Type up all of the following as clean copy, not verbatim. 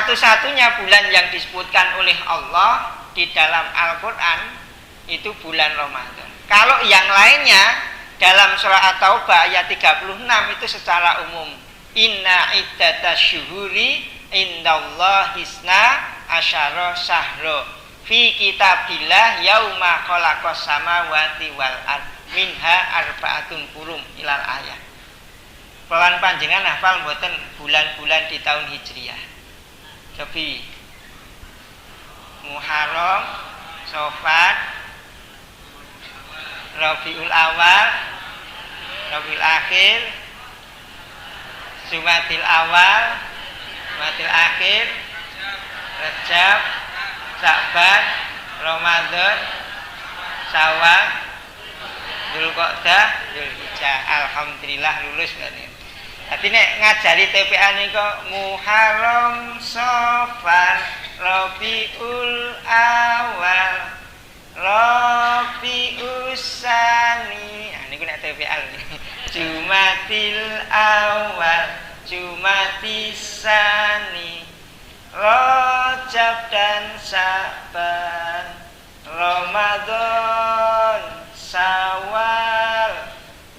satu-satunya bulan yang disebutkan oleh Allah di dalam Al-Quran itu bulan Ramadan. Kalau yang lainnya dalam surah At-Taubah ayat 36 itu secara umum. Inna iddatash syuhuri indallahi isna asyara syahra fi kitabillah yauma khalaqas samawati wal ard minha arba'atun hurum ilal ayat. Pelan panjenengan hafal mboten bulan-bulan di tahun Hijriah? Cobi Muharram, Safar, Rabiul Awal, Rabiul Akhir, Jumadil Awal, Jumadil Akhir, Rajab, Sya'ban, Ramadan, Syawal, Dzulqa'dah, Dzulhijjah. Alhamdulillah lulus berarti. Jadi nek ngajari TPA niku Muharram, Safar, Rabiul Awal, Rabius Tsani. Nah niku nek TPA. Jumadil Awal, Jumadis Tsani, Rajab dan Sya'ban, Ramadan, Syawal,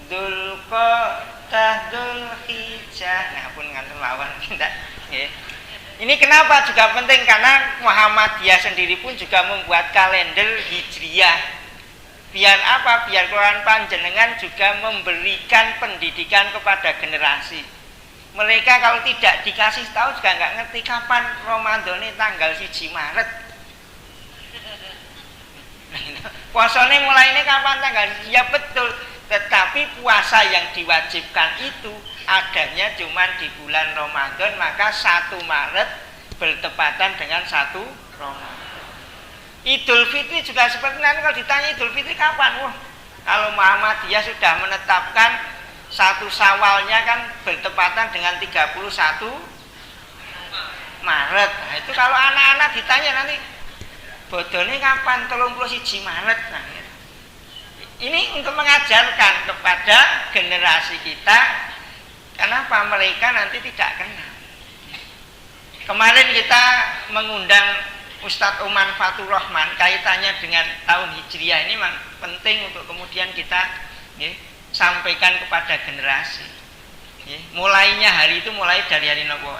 Dzulqa'dah, Dzulhijjah. Nah, pun nganten lawan kita. Ini kenapa juga penting, karena Muhammadiyah sendiri pun juga membuat kalender Hijriah. Biar apa? Biar Quran panjenengan juga memberikan pendidikan kepada generasi. Mereka kalau tidak dikasih tahu juga nggak ngerti kapan Ramadan ini tanggal 1 Maret. Puasanya mulai ini kapan tanggal? Ya betul. Tetapi puasa yang diwajibkan itu adanya cuma di bulan Ramadan, maka 1 Maret bertepatan dengan 1 Ramadan. Idul Fitri juga seperti nanti kalau ditanya Idul Fitri kapan? Wah, kalau Muhammadiyah sudah menetapkan 1 Syawalnya kan bertepatan dengan 31 Maret. Nah, itu kalau anak-anak ditanya nanti bodone kapan? 31 Maret. Nah, ini untuk mengajarkan kepada generasi kita, kenapa mereka nanti tidak kenal. Kemarin kita mengundang Ustadz Oman Fatur Rahman, kaitannya dengan tahun Hijriah ini memang penting untuk kemudian kita sampaikan kepada generasi. Mulainya hari itu mulai dari hari nopo.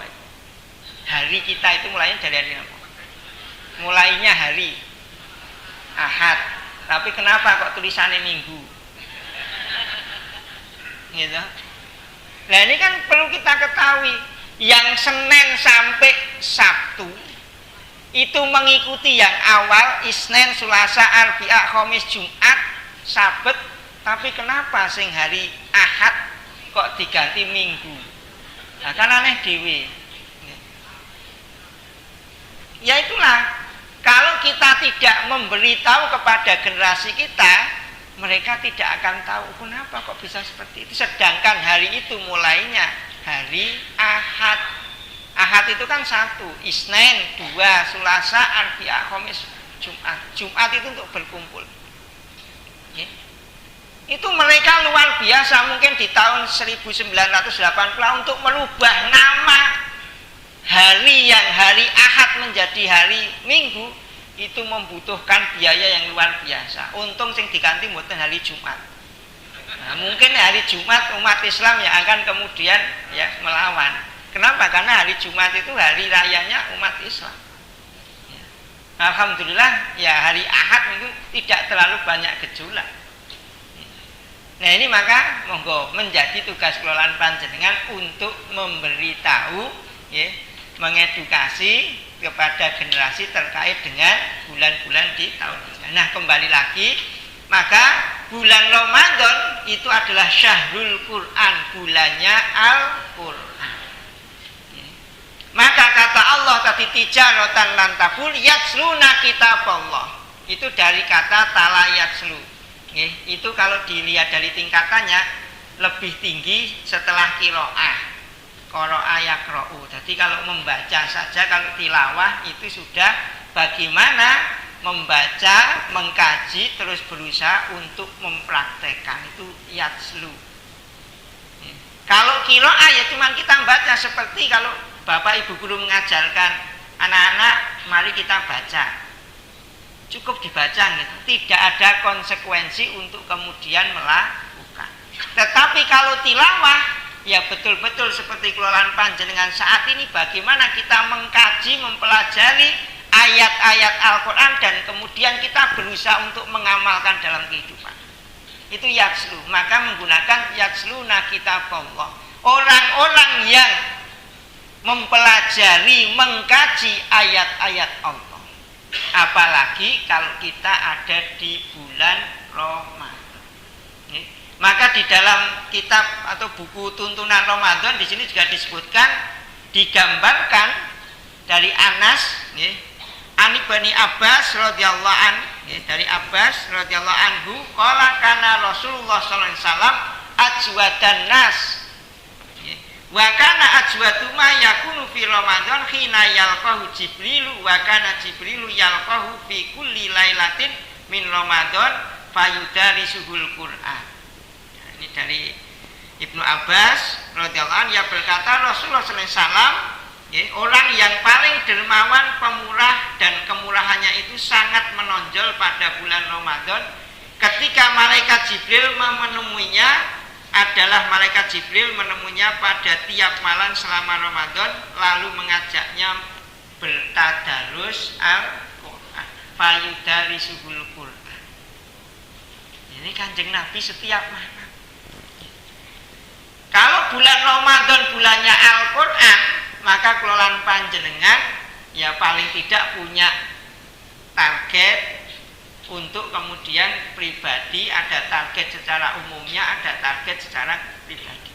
Hari kita itu mulainya dari hari nopo. Mulainya hari Ahad. Tapi kenapa kok tulisannya Minggu? Gitu. Nah ini kan perlu kita ketahui, yang Senin sampai Sabtu itu mengikuti yang awal Isnin, Selasa, Arbi'a, Khamis, Jumat, Sabat. Tapi kenapa sing hari Ahad kok diganti Minggu? Nah, kan aneh dewe. Ya itulah, kalau kita tidak memberitahu kepada generasi kita, mereka tidak akan tahu kenapa kok bisa seperti itu. Sedangkan hari itu mulainya hari Ahad. Ahad itu kan 1, Isnin 2, Selasa, Arbi'a, Khamis, Jumat. Jumat itu untuk berkumpul. Itu mereka luar biasa, mungkin di tahun 1980 untuk merubah nama hari yang hari Ahad menjadi hari Minggu, itu membutuhkan biaya yang luar biasa. Untung sing diganti mboten hari Jumat. Nah, mungkin hari Jumat umat Islam yang akan kemudian ya melawan. Kenapa? Karena hari Jumat itu hari rayanya umat Islam. Ya. Alhamdulillah ya hari Ahad itu tidak terlalu banyak gejolak. Nah ini maka monggo menjadi tugas kelolaan panjenengan untuk memberitahu, ya, mengedukasi kepada generasi terkait dengan bulan-bulan di tahun ini. Nah kembali lagi, maka bulan Ramadan itu adalah syahrul Quran, bulannya Al-Quran. Maka kata Allah tadi tijaratan lan tabur yatsluna kitab-Allah. Itu dari kata tala yatslu. Itu kalau dilihat dari tingkatannya lebih tinggi setelah qiraah. Qara'a yaqra'u. Jadi kalau membaca saja, kalau tilawah itu sudah bagaimana membaca, mengkaji, terus berusaha untuk mempraktekkan, itu yatslu. Kalau qiraah ya cuma kita baca seperti kalau Bapak Ibu guru mengajarkan anak-anak mari kita baca. Cukup dibaca gitu. Tidak ada konsekuensi untuk kemudian melakukan. Tetapi kalau tilawah, ya betul-betul seperti kelolaan panjenengan saat ini, bagaimana kita mengkaji, mempelajari ayat-ayat Al-Quran dan kemudian kita berusaha untuk mengamalkan dalam kehidupan. Itu yatslu, maka menggunakan yatsluna kitab Allah. Orang-orang yang mempelajari, mengkaji ayat-ayat Allah. Apalagi kalau kita ada di bulan Ramadan. Maka di dalam kitab atau buku tuntunan Ramadan di sini juga disebutkan, digambarkan dari Anas, Ani Bani Abbas radhiyallahu an, dari Abbas radhiyallahu anhu, qala kana Rasulullah sallallahu alaihi wasallam ajwadan nas. Wa kana ajwadu ma yakunu fi Ramadan khina yalqahu Jibril wa kana Jibril yalqahu fi kulli lailatin min Ramadan fayudarisuhul Qur'an. Ini dari Ibnu Abbas radhiyallahu anhu, yang berkata Rasulullah sallallahu alaihi wasallam, orang yang paling dermawan, pemurah, dan kemurahannya itu sangat menonjol pada bulan Ramadan. Ketika malaikat Jibril menemuinya, adalah malaikat Jibril menemuinya pada tiap malam selama Ramadan, lalu mengajaknya bertadarus Al-Quran, fayudarisuhul Quran. Ini Kanjeng Nabi setiap malam. Kalau bulan Ramadan bulannya Al-Quran, maka kelolaan panjenengan ya paling tidak punya target untuk kemudian pribadi, ada target secara umumnya, ada target secara pribadi.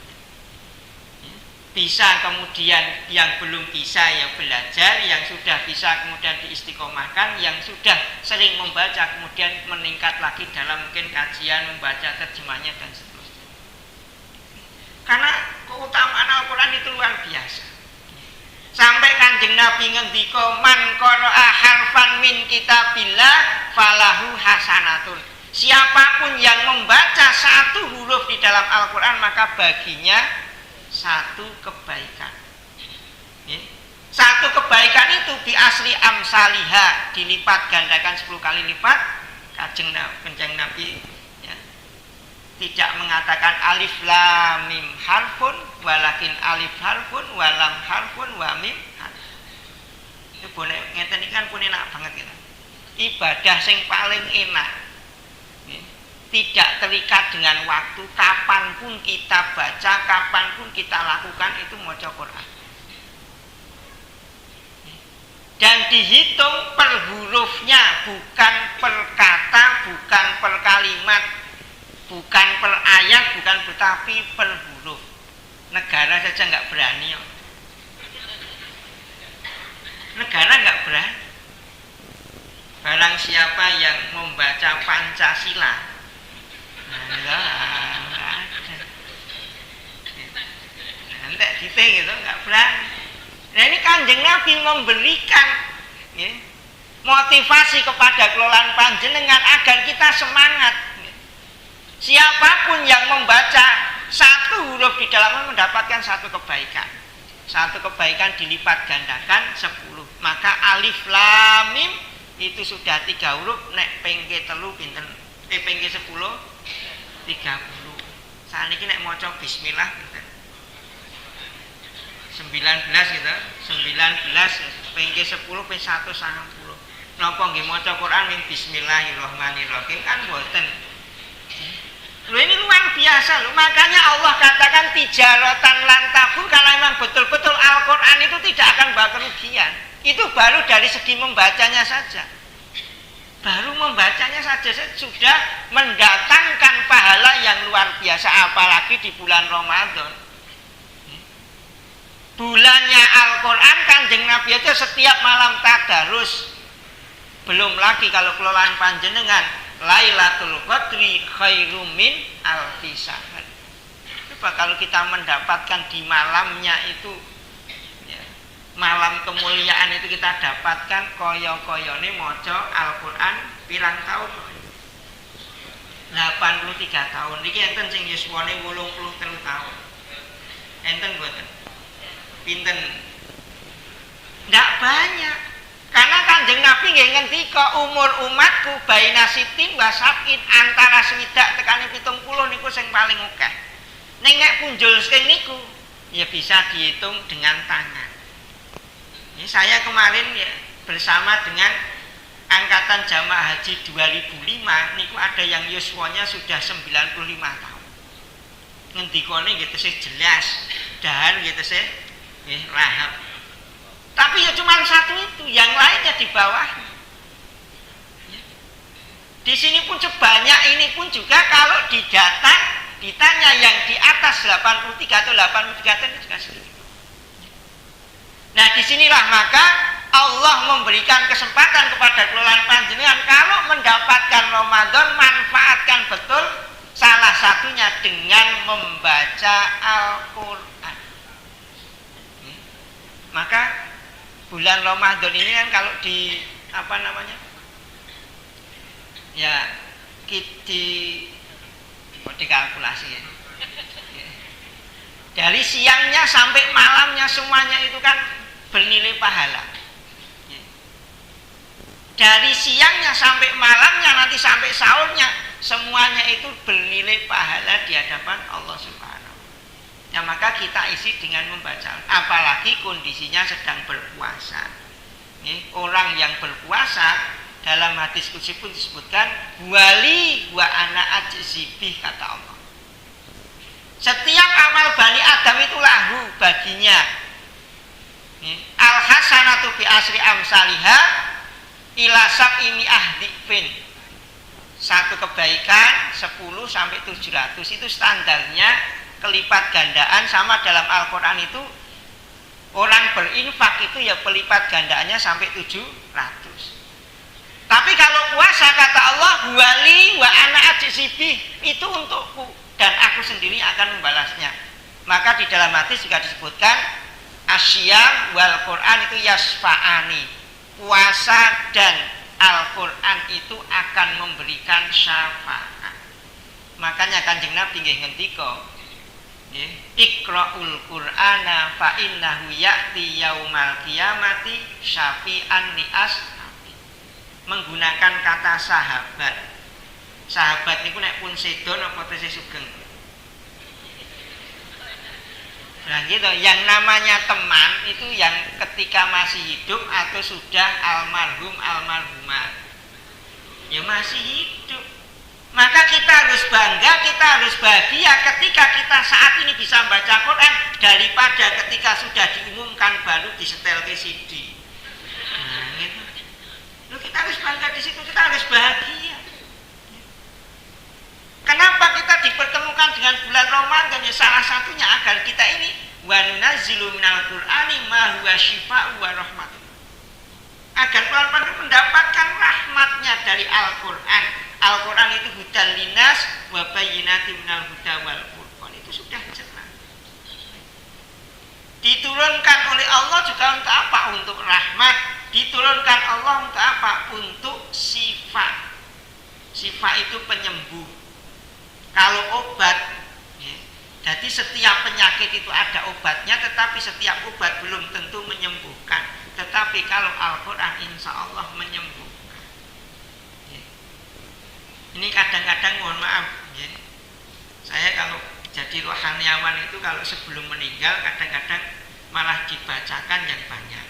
Bisa kemudian yang belum bisa ya belajar, yang sudah bisa kemudian diistiqomahkan, yang sudah sering membaca kemudian meningkat lagi dalam mungkin kajian, membaca terjemahnya dan seterusnya. Karena keutamaan Al-Quran itu luar biasa. Sampai Kanjeng Nabi ngendika man qara'a harfan min kitabillah falahu hasanatun. Siapapun yang membaca satu huruf di dalam Al-Quran maka baginya satu kebaikan. Satu kebaikan itu bi asli amsaliha, dilipat gandakan 10 kali lipat. Kanjeng Nabi tidak mengatakan alif lam mim harfun, walakin alif harfun, walam harfun, wa mim harfun. Itu boleh ngeten iki kan pun enak banget gitu. Ibadah sing paling enak. Tidak terikat dengan waktu, kapanpun kita baca, kapanpun kita lakukan itu maca Quran. Dan dihitung per hurufnya, bukan per kata, bukan per kalimat, bukan per ayat, bukan tetapi per huruf. Negara saja nggak berani. Negara nggak berani. Barang siapa yang membaca Pancasila, enggak ada. Nanti kita gitu nggak berani. Nah ini Kanjeng Nabi memberikan motivasi kepada kelolaan panjenengan agar kita semangat. Siapapun yang membaca satu huruf di dalamnya mendapatkan satu kebaikan. Satu kebaikan dilipat gandakan 10. Maka alif lam mim itu sudah 3 huruf, nek pengke telu pinten? Pengke 10 30. Saniki nek maca bismillah pinten? 19 gitu. 19 pengke 10 ping 190. Napa nggih maca Quran min bismillahirrahmanirrahim kan boten. Loh ini luar biasa loh. Makanya Allah katakan tijaratan lantabur, kalau memang betul-betul Al-Quran itu tidak akan bawa kerugian. Itu baru dari segi membacanya saja. Baru membacanya saja sudah mendatangkan pahala yang luar biasa, apalagi di bulan Ramadan. Bulannya Al-Quran, Kanjeng Nabi aja setiap malam tadarus. Belum lagi kalau kelolaan panjenengan Lailatul Qadri khairum min alfi syahr. Coba kalau kita mendapatkan di malamnya itu ya, malam kemuliaan itu kita dapatkan koyo-koyone maca Al-Quran pirang tahun? 83 tahun. Niki enten sing yuswane 83 tahun. Enten mboten? Pinten? Ndak banyak. Karena Kanjeng Nabi nggih ngendika umur umatku baina sitin wa sab'in, antara swidak tekane 70 niku sing paling akeh. Ning nek punjul sing niku ya bisa dihitung dengan tangan. Ini saya kemarin ya bersama dengan angkatan jamaah haji 2005 niku ada yang yuswanya sudah 95 tahun. Ngendikane nggih tesih jelas, dahan nggih tesih nggih lahap. Tapi ya cuma satu itu, yang lainnya di bawahnya. Ya. Di sini pun sebanyak ini pun juga kalau ditanya yang di atas 83 atau 83 itu juga sedikit. Nah disinilah maka Allah memberikan kesempatan kepada kelolaan panjenengan kalau mendapatkan Ramadan, manfaatkan betul, salah satunya dengan membaca Al-Quran. Ya. Maka bulan Ramadan ini kan kalau di ya dikalkulasi ya. Dari siangnya sampai malamnya semuanya itu kan bernilai pahala. Dari siangnya sampai malamnya nanti sampai sahurnya semuanya itu bernilai pahala di hadapan Allah Subhanahu. Ya maka kita isi dengan membaca, apalagi kondisinya sedang berpuasa. Orang yang berpuasa dalam hadis qudsi pun disebutkan wali wa ana ajzibih, kata Allah. Setiap amal Bani Adam itu lahu baginya. Al hasanatu bi asri amsalihha ila sab'imi ahdifin. Satu kebaikan 10 sampai 700 itu standarnya kelipat gandaan. Sama dalam Al-Quran itu orang berinfak itu ya pelipat gandaannya sampai 700. Tapi kalau puasa kata Allah wali wa ana ajzibih, itu untukku dan aku sendiri akan membalasnya. Maka di dalam hadis juga disebutkan asyam wal Quran itu yasfa'ani, puasa dan Al-Quran itu akan memberikan syafaat. Makanya Kanjeng Nabi nggih ngendika, Iqra'ul Qur'ana fa innahu ya'ti yaumal qiyamati syafi'an li ashabi. Menggunakan kata sahabat. Sahabat niku nek pun sedo napa tesih sugeng. Nah gitu, yang namanya teman itu yang ketika masih hidup atau sudah almarhum almarhumah. Ya masih hidup. Maka kita harus bangga, kita harus bahagia ketika kita saat ini bisa membaca Quran daripada ketika sudah diumumkan baru disetel ke CD. Nah, gitu. Loh, kita harus bangga di situ, kita harus bahagia. Kenapa kita dipertemukan dengan bulan Ramadan? Ya salah satunya agar kita ini wa nunazzilu minal Qur'ani ma huwa syifaa'un wa rahmatun. Agar pelan-pelan mendapatkan rahmatnya dari Al-Quran. Al-Quran itu hudal linas wa bayyinatin minal huda wal furqan. Itu sudah jelas. Diturunkan oleh Allah juga untuk apa? Untuk rahmat. Diturunkan Allah untuk apa? Untuk sifat. Sifat itu penyembuh. Kalau obat, ya, jadi setiap penyakit itu ada obatnya, tetapi setiap obat belum tentu menyembuhkan. Tetapi kalau Al-Quran insya Allah menyembuhkan. Ini kadang-kadang mohon maaf ya, saya kalau jadi rohaniawan itu kalau sebelum meninggal kadang-kadang malah dibacakan yang banyak,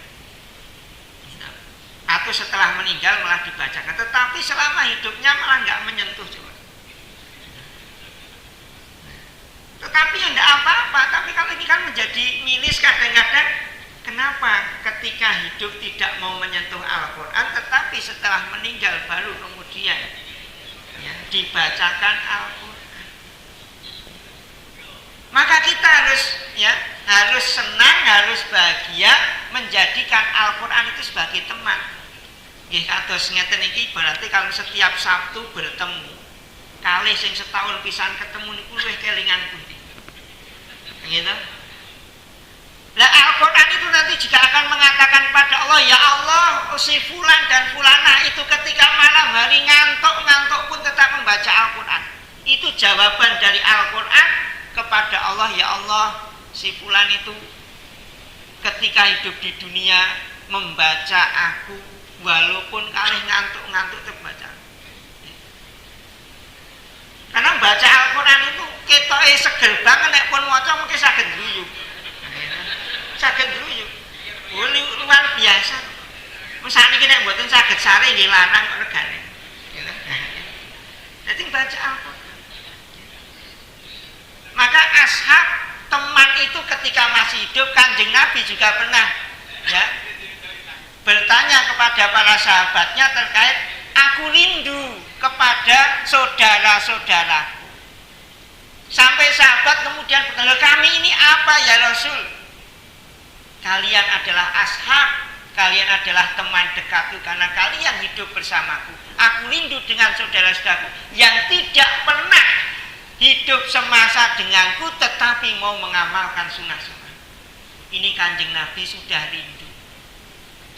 atau setelah meninggal malah dibacakan, tetapi selama hidupnya malah nggak menyentuh coba. Tetapi ya enggak apa-apa. Tapi kalau ini kan menjadi milis kadang-kadang, kenapa ketika hidup tidak mau menyentuh Al-Quran, tetapi setelah meninggal baru kemudian ya, dibacakan Al-Quran. Maka kita harus senang, harus bahagia menjadikan Al-Quran itu sebagai teman. Nggih kados ngeten iki berarti kalau setiap Sabtu bertemu, kalih sing setahun pisan ketemu niku luwih kelingan pundi. Gitu. Lah Al-Quran itu nanti juga akan mengatakan pada Allah, ya Allah, si fulan dan fulana itu ketika malam hari ngantuk pun tetap membaca Al-Quran. Itu jawaban dari Al-Quran kepada Allah, ya Allah, si fulan itu ketika hidup di dunia membaca aku walaupun kalih ngantuk-ngantuk terbaca. Karena baca Al-Quran itu ketoke seger banget, nek pun maca mungkin saged gluyuk. Saged gluyuk. Luar biasa. Mesane iki nek mboten saged sare nggih lanang kok regane. Jadi baca Al-Quran. Maka ashab teman itu ketika masih hidup, Kanjeng Nabi juga pernah ya bertanya kepada para sahabatnya terkait aku rindu kepada saudara-saudaraku. Sampai sahabat kemudian bertanya, kami ini apa ya Rasul? Kalian adalah ashab, kalian adalah teman dekatku karena kalian hidup bersamaku. Aku rindu dengan saudara-saudaraku yang tidak pernah hidup semasa denganku tetapi mau mengamalkan sunnah-sunnah. Ini Kanjeng Nabi sudah rindu.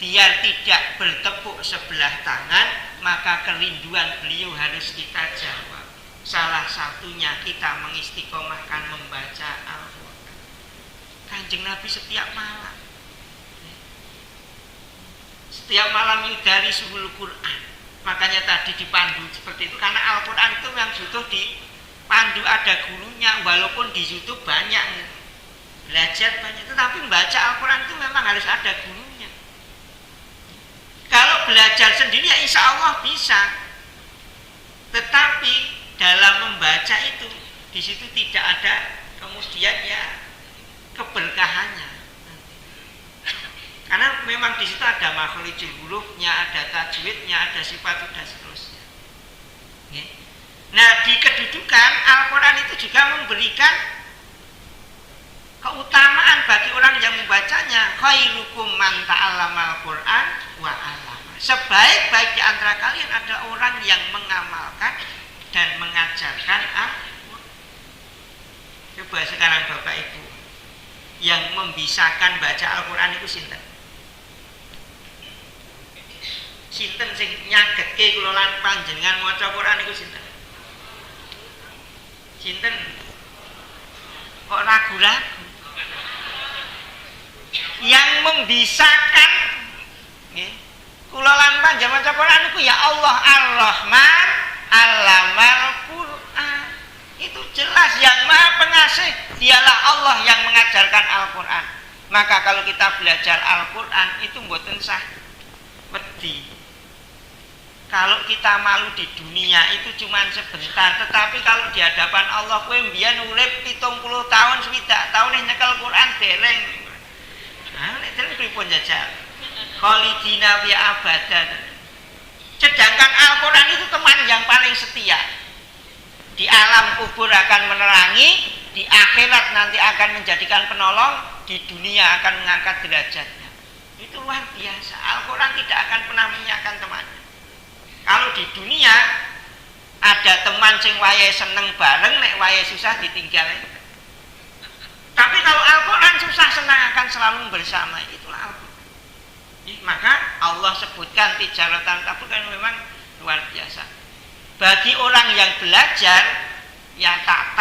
Biar tidak bertepuk sebelah tangan, maka kerinduan beliau harus kita jawab. Salah satunya kita mengistiqomahkan membaca Al-Quran. Kanjeng Nabi setiap malam dari suhul Quran. Makanya tadi dipandu seperti itu karena Al-Quran itu yang butuh dipandu, ada gurunya. Walaupun di YouTube banyak belajar banyak, tetapi membaca Al-Quran itu memang harus ada gurunya. Kalau belajar sendiri ya insya Allah bisa, tetapi dalam membaca itu di situ tidak ada kemudian ya keberkahannya. Karena memang di situ ada makhrijul hurufnya, ada tajwidnya, ada sifat dan seterusnya. Nah, di kedudukan Al-Quran itu juga memberikan keutamaan bagi orang yang membacanya. Khairukum man ta'allamal Quran wa 'allama. Sebaik-baik di antara kalian adalah orang yang mengamalkan dan mengajarkan Al-Quran. Coba sekarang Bapak Ibu, yang membisahkan baca Al-Quran itu sinten? Sinten sing nyagetke kula lan panjenengan maca Quran iku sinten? Sinten? Kok ragu-ragu? Yang membisahkan nggih kula lan panjenengan maca Quran iku ya Allah Ar-Rahman Allamal Quran. Itu jelas yang Maha Pengasih, dialah Allah yang mengajarkan Al-Quran. Maka kalau kita belajar Al-Quran itu mboten sah wedi. Kalau kita malu di dunia itu cuma sebentar, tetapi kalau di hadapan Allah kowe mbiyen urip 70 tahun, 60 tahun nyekel Quran dereng. Nah, nek dereng pripun jajal? Khalidina fi abadan. Sedangkan Al-Quran itu teman yang paling setia. Di alam kubur akan menerangi, di akhirat nanti akan menjadikan penolong, di dunia akan mengangkat derajatnya. Itu luar biasa. Al-Quran tidak akan pernah menyiapkan temannya. Kalau di dunia ada teman sing wayahe seneng bareng, nek wayahe susah ditinggal. Tapi kalau Al-Quran susah senang akan selalu bersama. Itulah Al-Quran. Maka Allah sebutkan tijaratan tabur kan memang luar biasa. Bagi orang yang belajar ya tak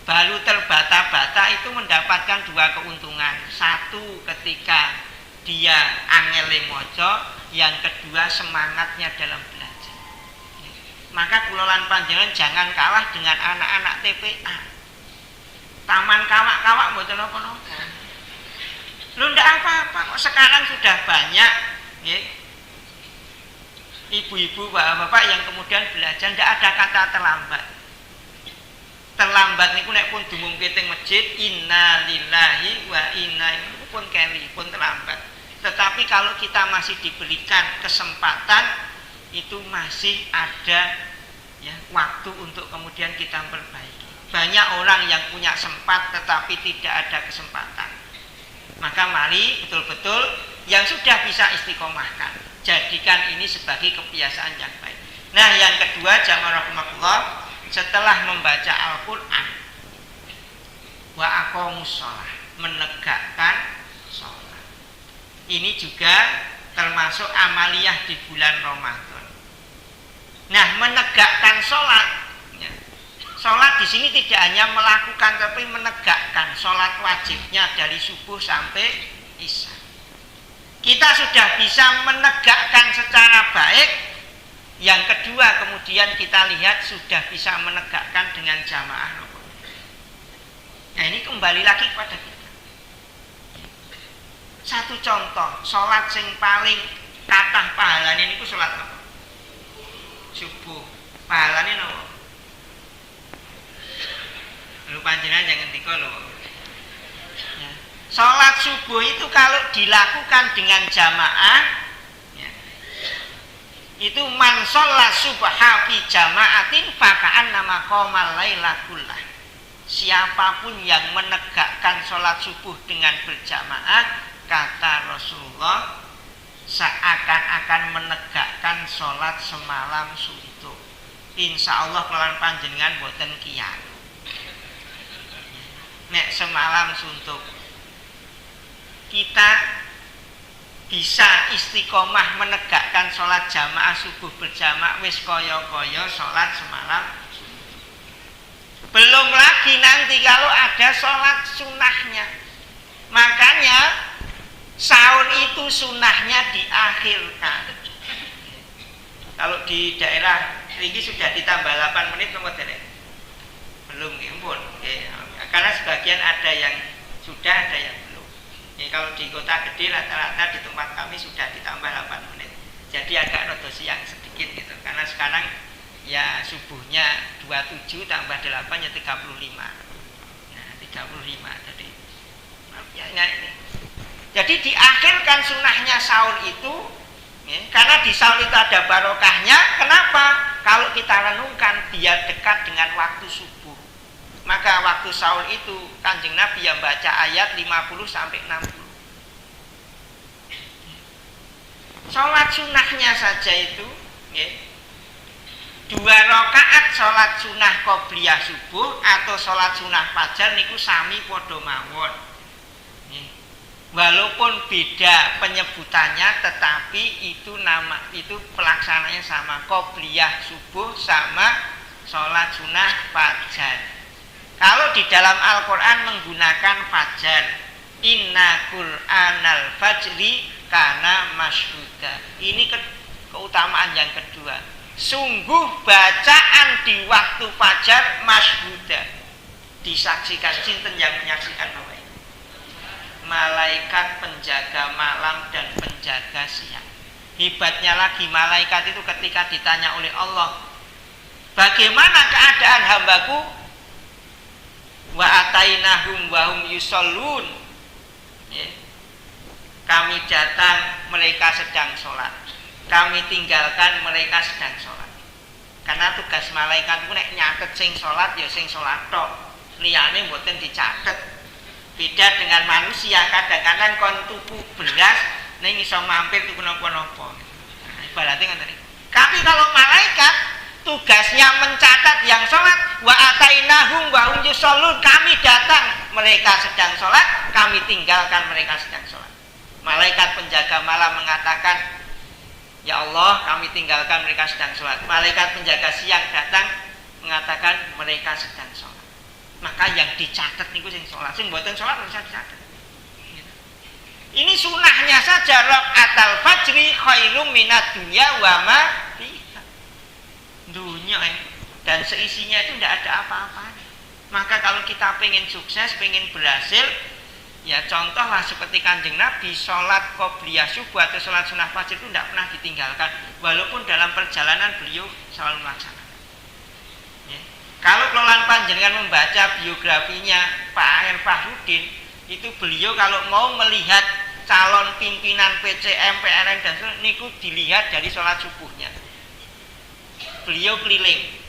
baru terbata-bata itu mendapatkan dua keuntungan. Satu, ketika dia angele moco, yang kedua semangatnya dalam belajar. Maka kula lan panjenengan jangan kalah dengan anak-anak TPA. Taman kawak-kawak mboten napa-napa. Lho ndak apa-apa kok sekarang sudah banyak nggih. Ibu-ibu, bapak-bapak yang kemudian belajar, tidak ada kata terlambat. Terlambat niku nek pun dumungke teng masjid, inna lillahi wa inna ilaihi pun keri, pun terlambat. Tetapi kalau kita masih diberikan kesempatan, itu masih ada ya waktu untuk kemudian kita perbaiki. Banyak orang yang punya sempat tetapi tidak ada kesempatan. Maka mari betul-betul yang sudah bisa istiqomahkan, jadikan ini sebagai kebiasaan yang baik. Nah, yang kedua jamaah rahimakumullah, setelah membaca Al-Quran, wa aqamus shalah, menegakkan sholat. Ini juga termasuk amaliyah di bulan Ramadan. Nah, menegakkan sholat, ya. Sholat di sini tidak hanya melakukan, tapi menegakkan sholat wajibnya dari subuh sampai isya. kita sudah bisa menegakkan secara baik. Yang kedua, kemudian kita lihat sudah bisa menegakkan dengan jamaah. Nah, ini kembali lagi kepada kita. Satu contoh, sholat sing paling kathah pahalane niku sholat apa? Subuh. Pahalane napa? Lho panjenengan jangan ngendika lho. Ya. Sholat subuh itu kalau dilakukan dengan jamaah, itu man sholat subha fi jama'atin faka'an nama qomal laila kullah. Siapapun yang menegakkan sholat subuh dengan berjamaah, kata Rasulullah, seakan-akan menegakkan sholat semalam suntuk. Insya Allah kelawan panjenengan boten kian. Nek semalam suntuk, kita bisa istiqomah menegakkan sholat jamaah subuh berjamaah wis koyo-koyo sholat semalam. Belum lagi nanti kalau ada sholat sunnahnya. Makanya sahur itu sunnahnya diakhirkan. Kalau di daerah ini sudah ditambah 8 menit belum, ampun. Karena sebagian ada yang sudah, ada yang belum. Kalau di kota gede rata-rata di tempat kami sudah ditambah 8 menit. Jadi agak rada siang sedikit gitu. Karena sekarang ya subuhnya 27 tambah 8 ya 35. Nah, 35 jadi ya ini. Jadi diakhirkan sunnahnya sahur itu ya, karena di sahur itu ada barokahnya. Kenapa? Kalau kita renungkan biar dekat dengan waktu subuh. Maka waktu sahur itu Kanjeng Nabi yang baca ayat 50 sampai 60. Sholat sunnahnya saja itu ya, 2 rakaat sholat sunnah qobliyah subuh atau sholat sunnah fajar niku sami padha mawon. Ya. Walaupun beda penyebutannya, tetapi itu pelaksananya sama, qobliyah subuh sama sholat sunnah fajar. Kalau di dalam Al-Quran menggunakan fajar, inna Qur'anal fajri kana masyhuda. Ini keutamaan yang kedua. Sungguh bacaan di waktu fajar masyhuda. Disaksikan, sinten yang menyaksikan Bapak ini? Malaikat penjaga malam dan penjaga siang. Hebatnya lagi malaikat itu ketika ditanya oleh Allah, bagaimana keadaan hambaku? Wa atainahum wa hum yusallun. Ya. Kami datang, mereka sedang sholat. Kami tinggalkan, mereka sedang sholat. Karena tugas malaikat itu nek nyatet sing sholat ya sing sholat tok. Liyane mboten dicatet. Beda dengan manusia, kadang-kadang kon tuku beras ning iso mampir tuku napa-napa. Nah, ibaratnya ngoten iki. Tapi kalau malaikat tugasnya mencatat yang sholat. Wa atainahum wa hum yusallun. Kami datang, mereka sedang sholat. Kami tinggalkan, mereka sedang sholat. Malaikat penjaga malam mengatakan, ya Allah, kami tinggalkan, mereka sedang sholat. Malaikat penjaga siang datang mengatakan mereka sedang sholat. Maka yang dicatat niku sing sholat, sing mboten sholat ora usah dicatat. Ini sunahnya saja, rakaatal fajri khairum minad dunya wa ma dunia dan seisinya itu tidak ada apa-apanya. Maka kalau kita pengen sukses, pengen berhasil, ya contohlah seperti Kanjeng Nabi, sholat qobliyah subuh atau sholat sunnah fajar itu tidak pernah ditinggalkan, walaupun dalam perjalanan beliau selalu melaksanakan. Ya. Kalau kelolaan panjenengan membaca biografinya Pak A.R. Fahrudin, itu beliau kalau mau melihat calon pimpinan PCM, PRN dan sebagainya, niku dilihat dari sholat subuhnya. Beliau keliling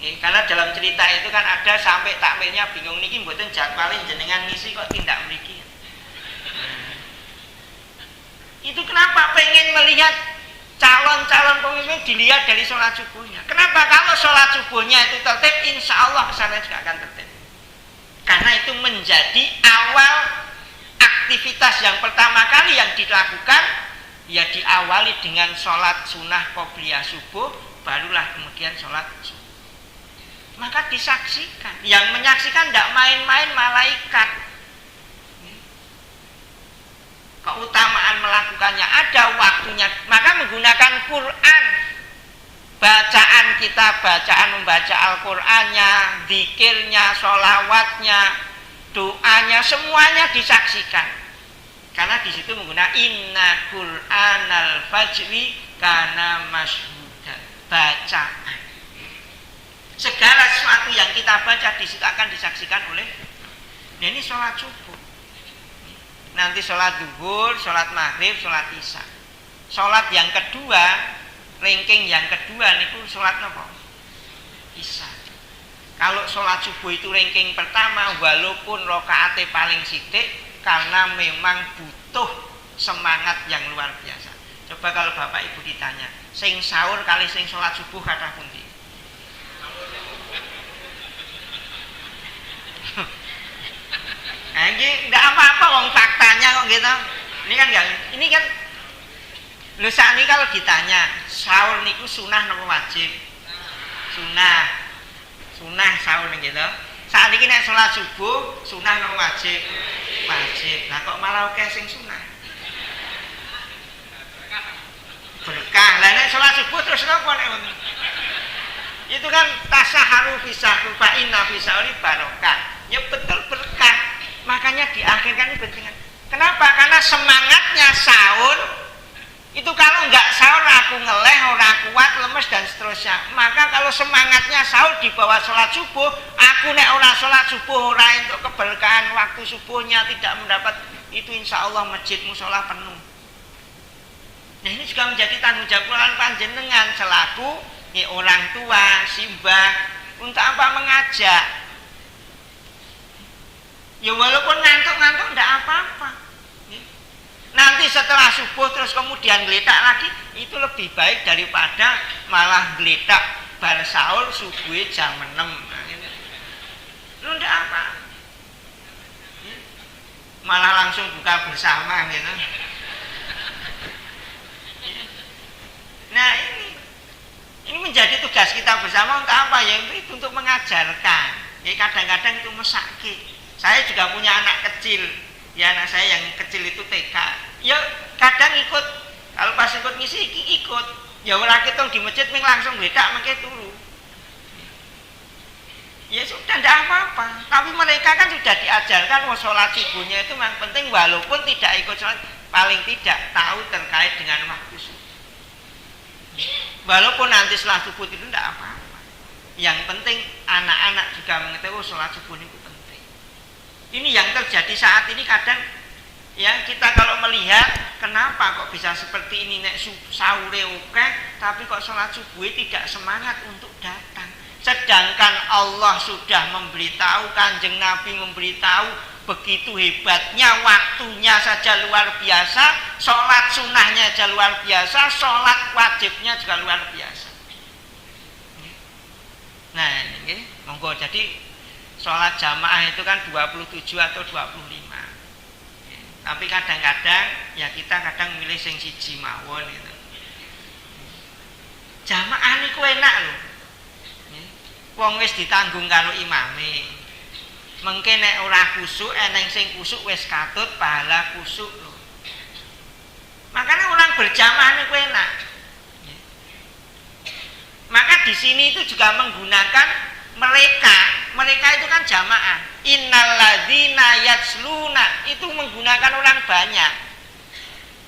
ya, karena dalam cerita itu kan ada sampai takmirnya bingung niki mboten jadwalin jenengan ngisi kok tindak mriki. Itu kenapa pengen melihat calon-calon pemimpin dilihat dari sholat subuhnya. Kenapa? Kalau sholat subuhnya itu tertib, insya Allah kesana juga akan tertib. Karena itu menjadi awal aktivitas yang pertama kali yang dilakukan, ya diawali dengan sholat sunnah qobliyah subuh, barulah kemudian sholat subuh. Maka disaksikan, yang menyaksikan tidak main-main malaikat. keutamaan melakukannya, ada waktunya. Maka menggunakan Quran, bacaan kita, bacaan membaca Al-Qur'annya, zikirnya, sholawatnya, doanya, semuanya disaksikan. Karena di situ menggunakan inna Qur'anal fajri kana masyhuda, bacaan. Segala sesuatu yang kita baca di situ akan disaksikan oleh. Nah, ini sholat subuh. Nanti sholat zuhur, sholat maghrib, sholat isya. Sholat yang kedua, ranking yang kedua niku sholat apa? Isya. Kalau sholat subuh itu ranking pertama, walaupun rokaatnya paling sidik, karena memang butuh semangat yang luar biasa. Coba kalau bapak ibu ditanya, sing sahur kali sing sholat subuh kata pundi? Nah, ini enggak apa-apa wong faktanya kok gitu. Ini kan enggak, ini kan lho saat ini kalau ditanya sahur niku sunah napa wajib? Sunah. Sunah sahur nih gitu. Saat ini nek sholat subuh sunah napa wajib? Wajib. Nah kok malah oke sing sunah? Berkah. Lah nek sholat subuh terus napa nek ngono? Itu kan tasaharu fi sahur fa inna fi sahuri barokah. Ya betul berkah. Makanya diakhirkan ini penting. Kenapa? Karena semangatnya sahur itu kalau nggak sahur aku ngeleh, orang kuat, lemes dan seterusnya. Maka kalau semangatnya sahur di bawah sholat subuh, aku nek orang sholat subuh orang untuk keberkahan waktu subuhnya tidak mendapat itu, insya Allah masjid musola penuh. Nah ini juga menjadi tanggung jawab panjenengan selaku orang tua, simbah, untuk apa mengajak. Ya walaupun ngantuk-ngantuk tidak apa-apa. Nanti setelah subuh terus kemudian geletak lagi, itu lebih baik daripada malah geletak bar sahur subuh jam 6. Nah, lu tidak apa. Malah langsung buka bersama gitu. Nah ini menjadi tugas kita bersama untuk apa ya? Itu untuk mengajarkan. Ya kadang-kadang itu mesake. Saya juga punya anak kecil, ya anak saya yang kecil itu TK. Ya kadang ikut, kalau pas ikut ngisi ikut. Ya orang kita di masjid langsung beda makai turu. Ya sudah tidak apa-apa. Tapi mereka kan sudah diajarkan mau sholat subuhnya itu memang penting, walaupun tidak ikut sholat, paling tidak tahu terkait dengan waktu subuh. Walaupun nanti sholat subuh itu tidak apa-apa. Yang penting anak-anak juga mengetahui sholat subuh itu. Ini yang terjadi saat ini kadang ya kita kalau melihat kenapa kok bisa seperti ini, nek sahure oke tapi kok sholat subuh tidak semangat untuk datang. Sedangkan Allah sudah memberitahu, Kanjeng Nabi memberitahu begitu hebatnya, waktunya saja luar biasa, sholat sunnahnya saja luar biasa, sholat wajibnya juga luar biasa. Nah ini monggo, jadi sholat jamaah itu kan 27 atau 25. Tapi kadang-kadang ya kita kadang milih sing siji mawon gitu. Jamaah niku enak lho. Wong wis ditanggung karo imame. Mengke nek ora kusuk, eneng sing kusuk wis katut pahala kusuk lho. Makanya orang berjamaah niku enak. Maka di sini itu juga menggunakan mereka itu kan jamaah. Innalladzina yatsluna itu menggunakan orang banyak.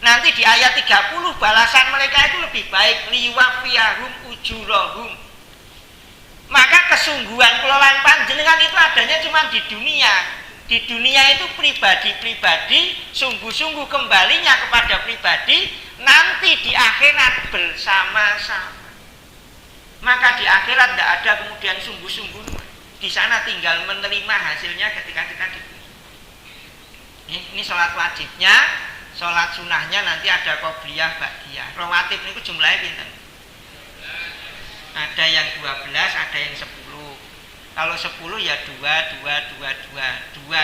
Nanti di ayat 30 balasan mereka itu lebih baik, liwafiyahum ujurahum. Maka kesungguhan kelolaan panjenengan itu adanya cuma di dunia. Di dunia itu pribadi-pribadi sungguh-sungguh kembalinya kepada pribadi, nanti di akhirat bersama-sama. Maka di akhirat tidak ada kemudian sungguh-sungguh, di sana tinggal menerima hasilnya ketika kita di dunia. Ini sholat wajibnya, sholat sunnahnya nanti ada qobliyah, ba'diyah. Rawatib ini jumlahnya pinten? Ada yang 12, ada yang 10. Kalau 10 ya 2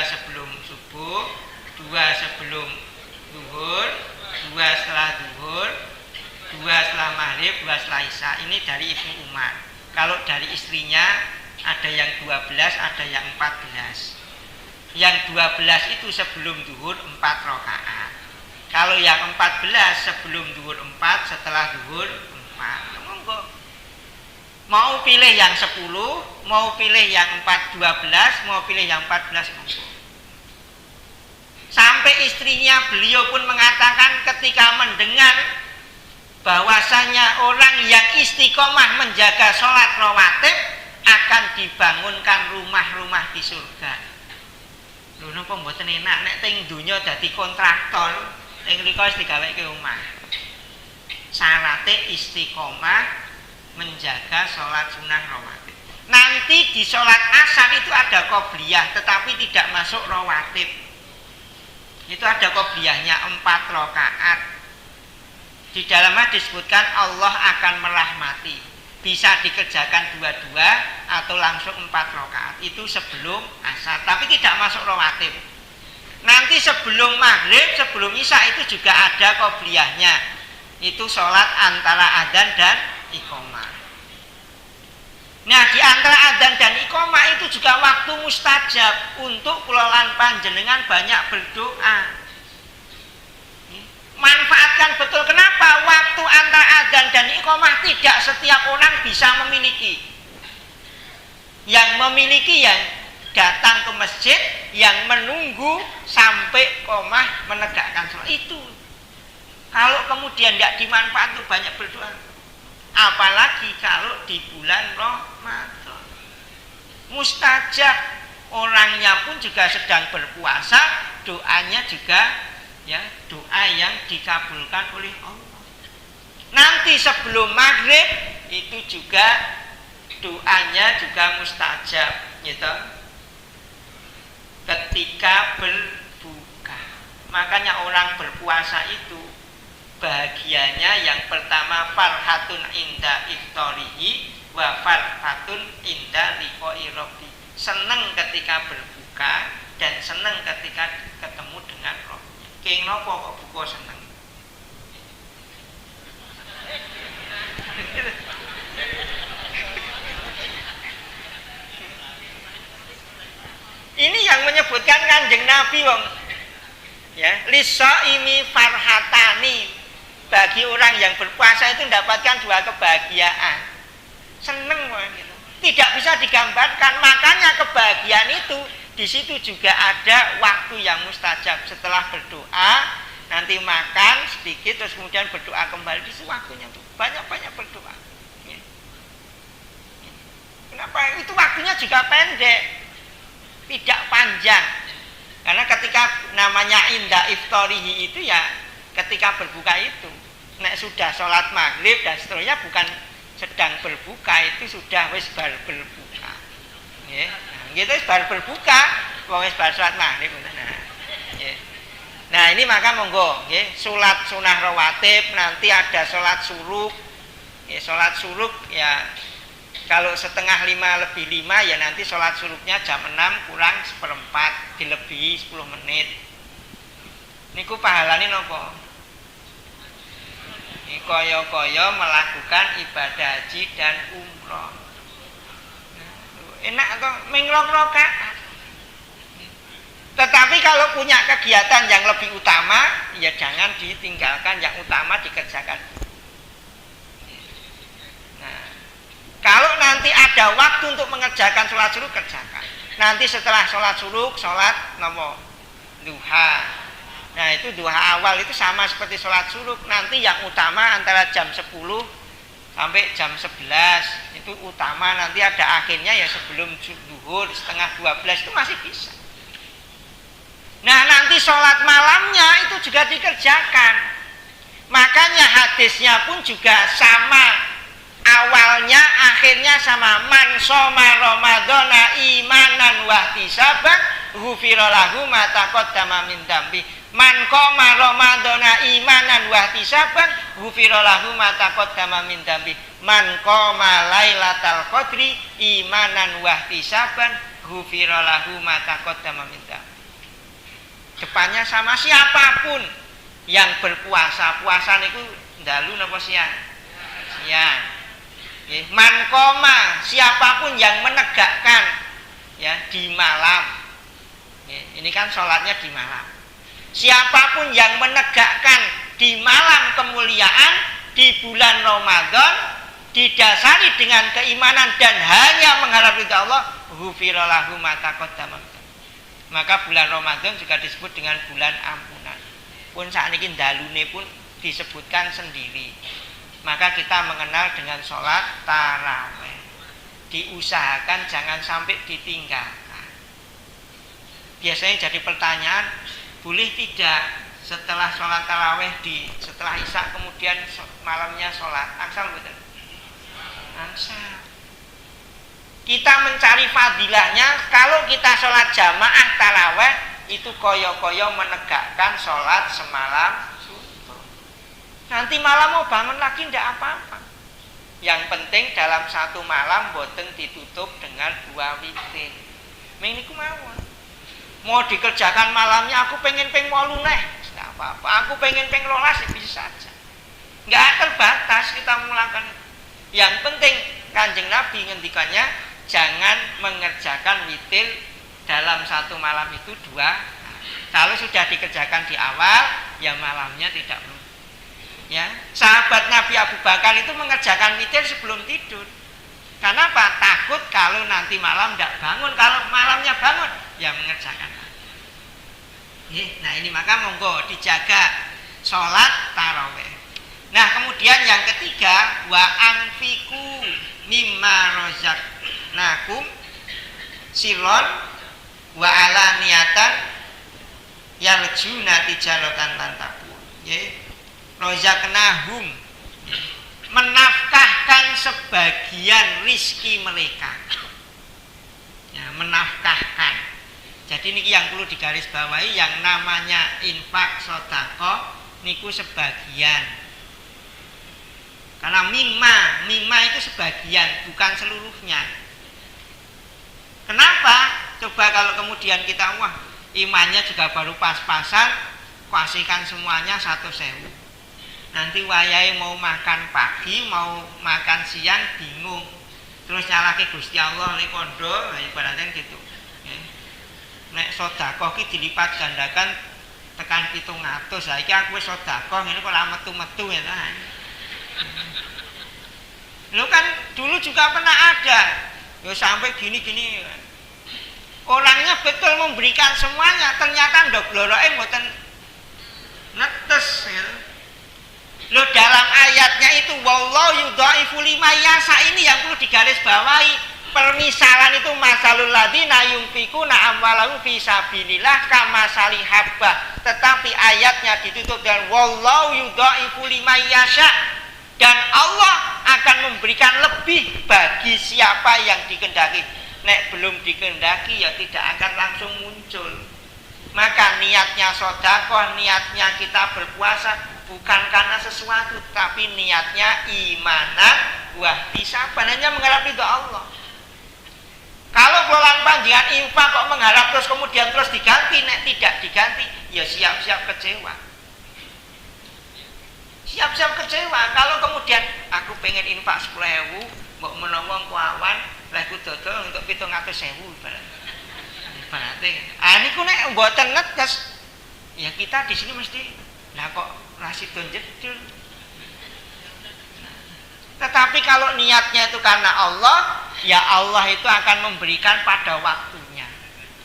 sebelum subuh, 2 sebelum zuhur, 2 setelah zuhur, 2 setelah maghrib, 2 setelah isya. Ini dari Ibnu Umar. Kalau dari istrinya ada yang 12, ada yang 14. Yang 12 itu sebelum zuhur 4 rakaat. Kalau yang 14 sebelum zuhur 4, setelah zuhur 4. Monggo. Mau pilih yang 10, mau pilih yang 12, mau pilih yang 14, monggo. Sampai istrinya beliau pun mengatakan ketika mendengar bahwasanya orang yang istiqomah menjaga sholat rawatib akan dibangunkan rumah-rumah di surga. Lho napa mboten enak nek teng donya dadi kontraktor, teng mriko wis digaweke omah. Syaratnya istiqomah menjaga sholat sunnah rawatib. Nanti di sholat asar itu ada qobliyah, tetapi tidak masuk rawatib. Itu ada qobliyahnya 4 rakaat. Di dalam hadis disebutkan Allah akan merahmati. Bisa dikerjakan 2-2 atau langsung 4 rakaat. Itu sebelum asar, tapi tidak masuk rawatib. Nanti sebelum maghrib, sebelum isya itu juga ada qobliyahnya. Itu sholat antara adzan dan iqomah. Nah, di antara adzan dan iqomah itu juga waktu mustajab untuk kulolan panjenengan banyak berdoa. Manfaatkan betul. Kenapa? Waktu antara adzan dan iqomah tidak setiap orang bisa memiliki. Yang memiliki yang datang ke masjid, yang menunggu sampai iqomah menegakkan sholat itu. Kalau kemudian tidak dimanfaatkan untuk banyak berdoa, apalagi kalau di bulan Ramadan. Mustajab, orangnya pun juga sedang berpuasa, doanya juga ya doa yang dikabulkan oleh Allah. Nanti sebelum maghrib itu juga doanya juga mustajab, gitu. Ketika berbuka, makanya orang berpuasa itu bahagianya yang pertama farhatun inda iftarihi wa farhatun inda liqa'i rabbi. Seneng ketika berbuka dan seneng ketika ketemu dengan Rabb. Keng napa kok buka seneng? Ini yang menyebutkan Kanjeng Nabi wong. Ya, lisaimi farhatani. Bagi orang yang berpuasa itu mendapatkan 2 kebahagiaan. Seneng gitu. Tidak bisa digambarkan, makanya kebahagiaan itu di situ juga ada waktu yang mustajab. Setelah berdoa, nanti makan sedikit terus kemudian berdoa kembali. Di situ waktunya tuh banyak-banyak berdoa. Ya. Kenapa? Itu waktunya juga pendek, tidak panjang. Karena ketika namanya inda iftarihi itu ya ketika berbuka itu. Nek sudah sholat maghrib dan seterusnya bukan sedang berbuka, itu sudah wis bar berbuka. Ya. Nah, gitu wis bar berbuka, wong wis bar sholat maghrib. Nah, ya. Nah ini maka monggo, ya, sholat sunnah rawatib, nanti ada sholat suruk. Ya, sholat suruk ya kalau setengah 5 lebih 5 ya nanti sholat suruknya jam 6 kurang 1/4, dilebihi 10 menit. Niku pahalane napa? Kaya-kaya melakukan ibadah haji dan umroh. Enak toh, mengrong rakaat. Tetapi kalau punya kegiatan yang lebih utama, ya jangan ditinggalkan, yang utama dikerjakan. Nah, kalau nanti ada waktu untuk mengerjakan sholat suruk, kerjakan. Nanti setelah sholat suruk, sholat napa? Duha. Nah itu duha awal itu sama seperti sholat suruk. Nanti yang utama antara jam 10 sampai jam 11 itu utama. Nanti ada akhirnya ya sebelum zuhur setengah 12 itu masih bisa. Nah nanti sholat malamnya itu juga dikerjakan. Makanya hadisnya pun juga sama. Awalnya akhirnya sama. Man shoma ramadhana imanan wahtisaban ghufira lahu ma taqaddama min dambi. Man qama ramadhana imanan wahtisaban ghufira lahu ma taqaddama min dambi. Man qama lailatal qadri imanan wahtisaban ghufira lahu ma taqaddama min dambi. Depannya sama siapapun yang berpuasa. Puasa niku dalu napa siang? Siang. Man qama, siapapun yang menegakkan ya di malam. Ini kan sholatnya di malam. Siapapun yang menegakkan di malam kemuliaan di bulan Ramadan didasari dengan keimanan dan hanya mengharap ridha Allah, ghufira lahu ma taqaddama. Maka bulan Ramadan juga disebut dengan bulan ampunan. Pun saat ini dalune pun disebutkan sendiri. Maka kita mengenal dengan sholat taraweh. Diusahakan jangan sampai ditinggalkan. Biasanya jadi pertanyaan, boleh tidak setelah sholat taraweh setelah isya kemudian malamnya sholat angsal betul? Angsal. Kita mencari fadilahnya. Kalau kita sholat jamaah taraweh itu koyo-koyo menegakkan sholat semalam suntuk. Nanti malam mau bangun lagi tidak apa-apa. Yang penting dalam satu malam boten ditutup dengan 2 witir. Meniku mawon. Mau dikerjakan malamnya aku pengen 8 neh, tidak apa-apa. Aku pengen 12 bisa saja. Enggak terbatas kita mulakan. Yang penting Kanjeng Nabi ngendikannya jangan mengerjakan witir dalam satu malam itu 2. Kalau sudah dikerjakan di awal, ya malamnya tidak perlu. Ya, sahabat Nabi Abu Bakar itu mengerjakan witir sebelum tidur. Karena apa? Takut kalau nanti malam tidak bangun. Kalau malamnya bangun, ya mengerjakan. Nah ini maka monggo dijaga sholat taraweh. Nah kemudian yang ketiga, wa anfiku mimma rozaqnakum silon wa ala niatan yarjuna tijaratan lan tabur. Rozaqnahum, menafkahkan sebagian rizki mereka. Ya, menafkahkan. Jadi ini yang perlu digarisbawahi, yang namanya infak sedekah niku sebagian. Karena mimma itu sebagian, bukan seluruhnya. Kenapa? Coba kalau kemudian kita wah imannya juga baru pas-pasan, kasihkan semuanya 1.000. Nanti wayai mau makan pagi, mau makan siang bingung. Terus nyalake Gusti Allah ning kondo, ibaratnya gitu. Nek sedekah ki dilipat gandakan tekan 700. Saiki aku wis sedekah ngene kok ora metu-metu ya ta. Lu kan dulu juga pernah ada. Ya sampai gini-gini. Orangnya betul memberikan semuanya, ternyata ndok loroke mboten netes gitu. Loh dalam ayatnya itu wallahu yudhaifu liman yasha, ini yang perlu digarisbawahi. Permisalan itu masalul ladzina yunfikuna amwalahum fi sabilillah kamasali habbah. Tetapi ayatnya ditutup dengan wallahu yudhaifu liman yasha, dan Allah akan memberikan lebih bagi siapa yang dikehendaki. Nek belum dikehendaki ya tidak akan langsung muncul. Maka niatnya sedekah, niatnya kita berpuasa bukan karena sesuatu, tapi niatnya imanan wahtisaban, hanya mengharap ridho Allah. Kalau bulan panjangan infak kok mengharap terus kemudian terus diganti, nek tidak diganti ya siap-siap kecewa. Siap-siap kecewa kalau kemudian aku pengen infak 10.000 mbok menawa kuawan lha ku dodol untuk 700.000 berarti. Niku nek mboten netes ya kita di sini mesti lah kok rasidun jedul. Tetapi kalau niatnya itu karena Allah, ya Allah itu akan memberikan pada waktunya.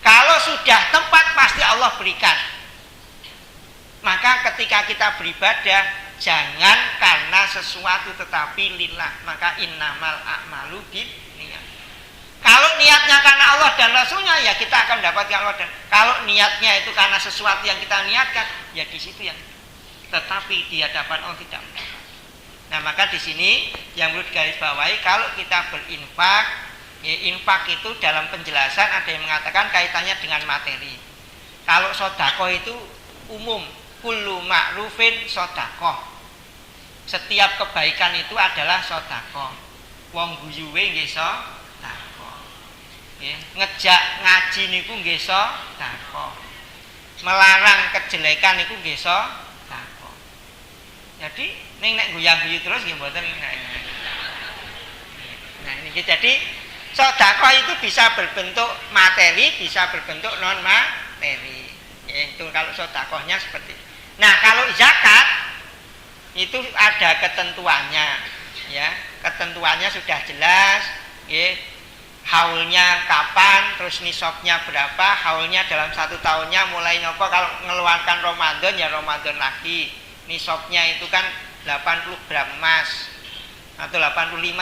Kalau sudah tepat pasti Allah berikan. Maka ketika kita beribadah jangan karena sesuatu tetapi lillah. Maka innamal a'malu binniyat. Kalau niatnya karena Allah dan Rasulnya ya kita akan mendapatkan Allah. Dan kalau niatnya itu karena sesuatu yang kita niatkan, ya di situ yang tetapi di hadapan Allah tidak mendapat. Nah maka di sini yang perlu digarisbawahi, kalau kita berinfak, ya infak itu dalam penjelasan ada yang mengatakan kaitannya dengan materi. Kalau sedekah itu umum, kullu ma'rufin sedekah. Setiap kebaikan itu adalah sedekah. Wong guyuwe nggih sedekah. Nggih, ngejak ngaji niku nggih sedekah. Melarang kejelekan niku nggih sedekah. Jadi nek goyang-guyu terus nggih mboten. Nah ini jadi sedekah itu bisa berbentuk materi, bisa berbentuk non materi. Itu kalau sedekahnya seperti itu. Nah, kalau zakat itu ada ketentuannya, ya. Ketentuannya sudah jelas, ya. Haulnya kapan, terus nisabnya berapa, haulnya dalam 1 tahunnya mulai nyopo. Kalau mengeluarkan Ramadan ya Ramadan lagi. Nisabnya itu kan 80 gram emas atau 85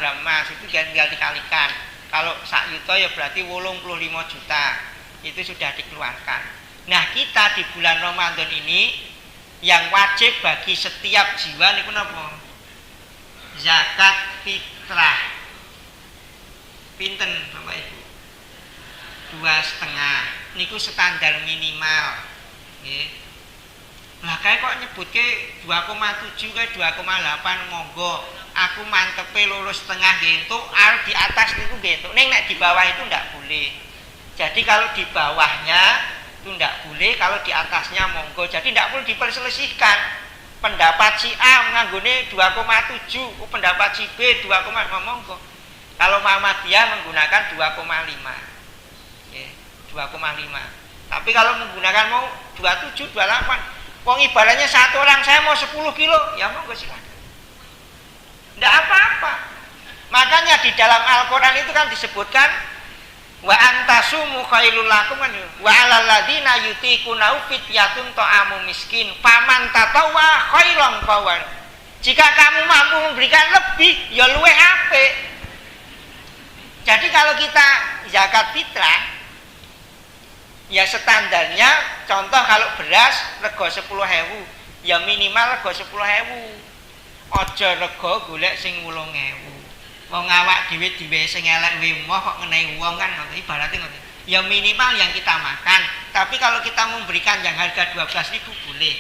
gram emas, itu tinggal dikalikan. Kalau sak yuta ya berarti 85 juta. Itu sudah dikeluarkan. Nah, kita di bulan Ramadan ini yang wajib bagi setiap jiwa niku napa? Zakat fitrah. Pinten Bapak Ibu? 2,5. Niku standar minimal. Nggih. Lah kae kok nyebutke 2,7 kae 2,8 monggo. Aku mantepe 2,5 nggih entuk, arep di atas niku nggih entuk. Ning nek di bawah itu ndak boleh. Jadi kalau di bawahnya itu ndak boleh, kalau di atasnya monggo. Jadi ndak perlu diperselisihkan. Pendapat si A menganggone 2,7, pendapat si B 2,5 monggo. Kalau Muhammadiyah menggunakan 2,5. Ya, 2,5. Tapi kalau menggunakan mau 27, 28, wong ibaratnya satu orang saya mau 10 kilo, ya monggo silakan. Ndak apa-apa. Makanya di dalam Al-Qur'an itu kan disebutkan wa antasumu khairul lakum kan, wa alal ladina yutiquna fityatun ta'amu miskin faman tatawwa khairan fawar. Jika kamu mampu memberikan lebih ya luwih apik. Jadi kalau kita zakat fitrah ya standarnya, contoh kalau beras rego 10.000 ya minimal rego 10.000. Aja rego golek sing 8.000. Wong awak dhewe sing elek wemoh kok ngenehi wong kan ngono, ibaratnya ngono. Ya minimal yang kita makan, tapi kalau kita memberikan yang harga 12.000 boleh.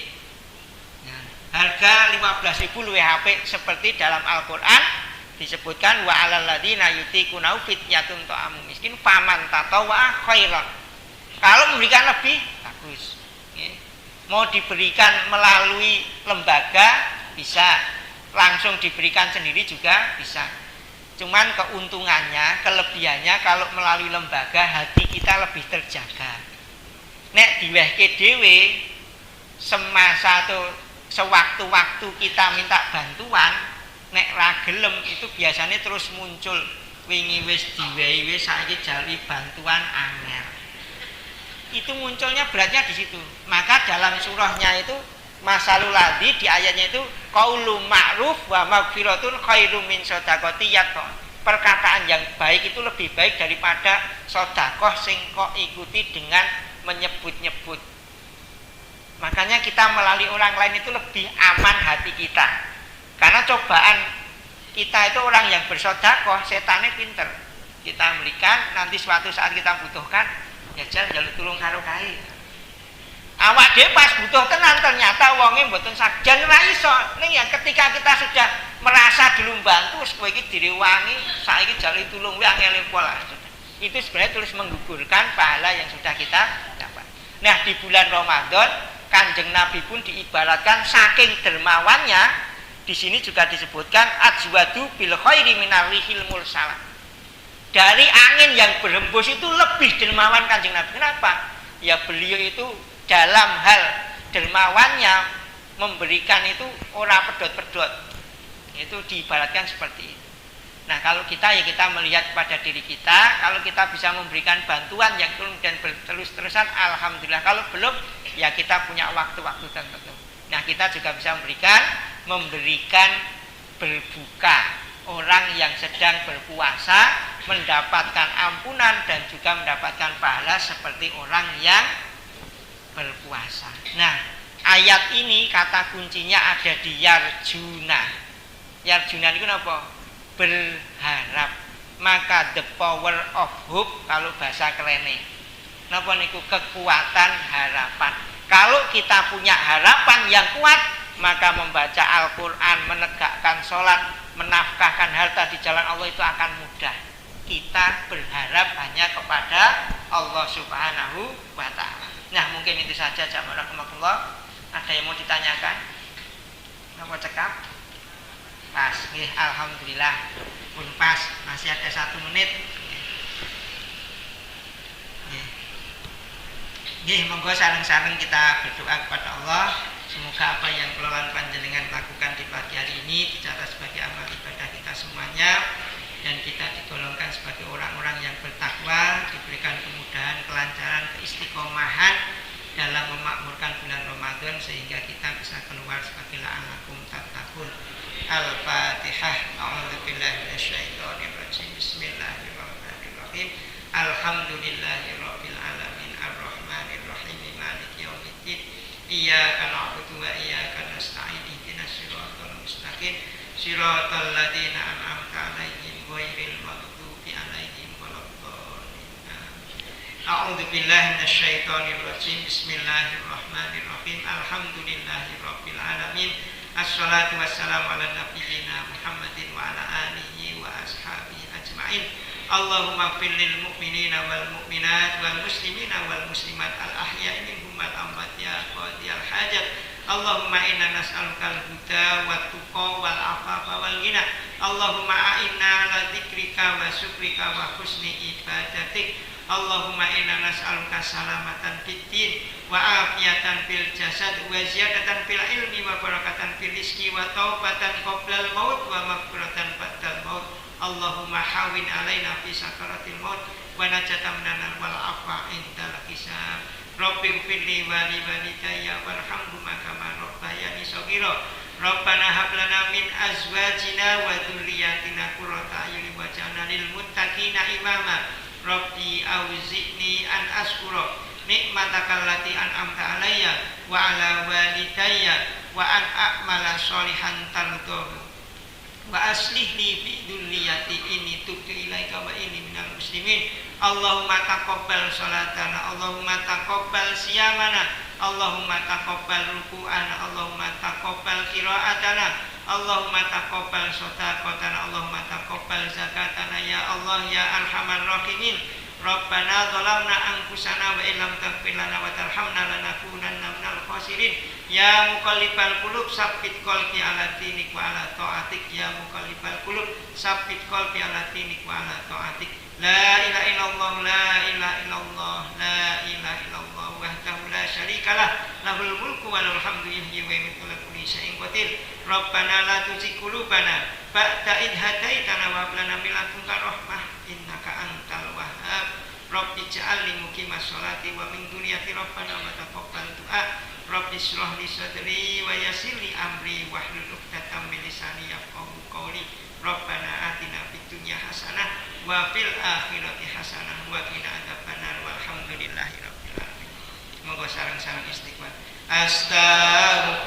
Ya, harga 15.000 luwih apik seperti dalam Al-Qur'an disebutkan wa 'alal ladzina yutiquna fityatun ta'amu miskin faman tatawwa khairan. Kalau memberikan lebih bagus. Ya. Mau diberikan melalui lembaga bisa, langsung diberikan sendiri juga bisa. Cuman keuntungannya, kelebihannya kalau melalui lembaga hati kita lebih terjaga. Nek diwehke dhewe semasa atau sewaktu-waktu kita minta bantuan, nek ra gelem itu biasanya terus muncul wingi wis diwehi wis saiki jalui bantuan angel. Itu munculnya beratnya di situ. Maka dalam surahnya itu Masalul ladzi di ayatnya itu qaulun ma'ruf wa maghfiratun khairum min shadaqati yaqta. Perkataan yang baik itu lebih baik daripada sedekah sing kok ikuti dengan menyebut-nyebut. Makanya kita melalui orang lain itu lebih aman hati kita. Karena cobaan kita itu orang yang bersedekah, setannya pinter. Kita berikan, nanti suatu saat kita butuhkan, ya jaluk tulung karo kae. Awak dhewe pas butuh tenan ternyata wonge mboten saged ra iso. Ning ya ketika kita sudah merasa dulu bantu wis kowe iki direwangi, saiki jaluk tulung kuwi angel pola. Itu sebenarnya terus menggugurkan pahala yang sudah kita dapat. Nah, di bulan Ramadan Kanjeng Nabi pun diibaratkan saking dermawannya, di sini juga disebutkan ajwadu bil khairi minar rihil mursalah. Dari angin yang berhembus itu lebih dermawan Kanjeng Nabi. Kenapa? Ya beliau itu dalam hal dermawannya memberikan itu ora pedot-pedot. Itu diibaratkan seperti itu. Nah, kalau kita ya kita melihat pada diri kita, kalau kita bisa memberikan bantuan yang kemudian terus-terusan alhamdulillah. Kalau belum ya kita punya waktu-waktu tertentu. Nah, kita juga bisa memberikan berbuka. Orang yang sedang berpuasa mendapatkan ampunan dan juga mendapatkan pahala seperti orang yang berpuasa. Nah, ayat ini kata kuncinya ada di yarjuna. Yarjuna itu apa? Berharap. Maka the power of hope kalau bahasa kerene. Napa niku kekuatan harapan. Kalau kita punya harapan yang kuat, maka membaca Al-Qur'an, menegakkan sholat, menafkahkan harta di jalan Allah itu akan mudah. Kita berharap hanya kepada Allah Subhanahu wa ta'ala. Nah, mungkin itu saja jamaah rahimakumullah. Ada yang mau ditanyakan? Apa cekap? Pas, alhamdulillah. Pun pas, masih ada 1 menit. Nggih, monggo sareng-sareng kita berdoa kepada Allah. Semoga apa yang kelolaan panjenengan lakukan di pagi hari ini dicatat sebagai amal ibadah kita semuanya, dan kita digolongkan sebagai orang-orang yang bertakwa, diberikan kemudahan, kelancaran, keistiqomahan dalam memakmurkan bulan Ramadan sehingga kita bisa keluar sebagai la'allakum tattaqun. Al-Fatihah. A'udzubillahi minasyaitonirrajim. Bismillahirrahmanirrahim. Alhamdulillahirabbil alamin arrahmanir rahim maliki yaumiddin. Iyyaka na'budu wa iyyaka nasta'in ihdinas siratal mustaqim siratal ladzina an'amta 'alaihim ghairil maghdubi 'alaihim waladdallin. A'udzu billahi minasyaitonir rajim. Bismillahirrahmanirrahim. Alhamdulillahirabbil alamin. Assalatu wassalamu ala nabiyyina Muhammadin wa ala alihi wa ashabihi ajmain. Allahumma ighfir lil mu'minina wal mu'minat wal muslimina wal muslimat al ahya'i minhum wal amwat ya qadiyal hajat. Allahumma inna nas'aluka al huda wat tuqa wal afafa wal ghina. Allahumma a'inna ala dzikrika wa syukrika wa husni ibadatik. Allahumma inna nas'aluka salamatan fid din wa afiyatan fil jasad wa ziyadatan fil ilmi wa barakatan fil rizqi wa taubatan qoblal maut wa maghfiratan ba'dal maut. Allahumma hawin alaina fi sakaratil maut wa najatan minan wal afa indal hisab. Rabbi firli wa li walidayya warhamhuma kama rabbayani shaghira. Rabbana hab lana min azwajina wa dzurriyyatina qurrata a'yunin waj'alna lil muttaqina imama. Rabbi auzi'ni an askura nikmatakal lati an'amta alayya wa ala walidayya wa an a'mala sholihan tardahu wa aslih li fi dzurriyyati inni tubtu ilaika wa inni minal muslimin. Allahumma taqabbal salatana, Allahumma taqabbal siyamana, Allahumma taqabbal ruku'ana, Allahumma taqabbal qira'atana, Allahumma taqabbal shadaqatana, Allahumma taqabbal zakatana ya Allah ya arhamar rahimin. Rabbana zalamna anfusana wa illam taghfir lana wa tarhamna lanakunanna minal khasirin. Ya muqallibal qulub tsabbit qalbi ala dinik wa ala taatik. Ya muqallibal qulub tsabbit qalbi ala dinik wa ala taatik. La ilaha illallah, la ilaha illallah, la ilaha illallah wahdahu la syarikalah, lahul mulku wa lahul hamdu yuhyi wa yumiitu wa ala kulli syai'in qadir. Rabbana la tuzigh qulubana ba'da idh hadaitana wa hab lana min ladunka rahmah innaka antal wahhab. Rabbi ij'alni muqimas sholati wa min dzurriyyati rabbana wa taqabbal du'a. Rabbi shrah li sadri wa yassir li amri wahlul 'uqdatam min lisani yafqahu qawli. Rabbana atina fid dunya hasanah wa fil akhirati hasanah wa qina adzabannar walhamdulillahi rabbil alamin. Monggo sareng-sareng istighfar. Astaghfirullah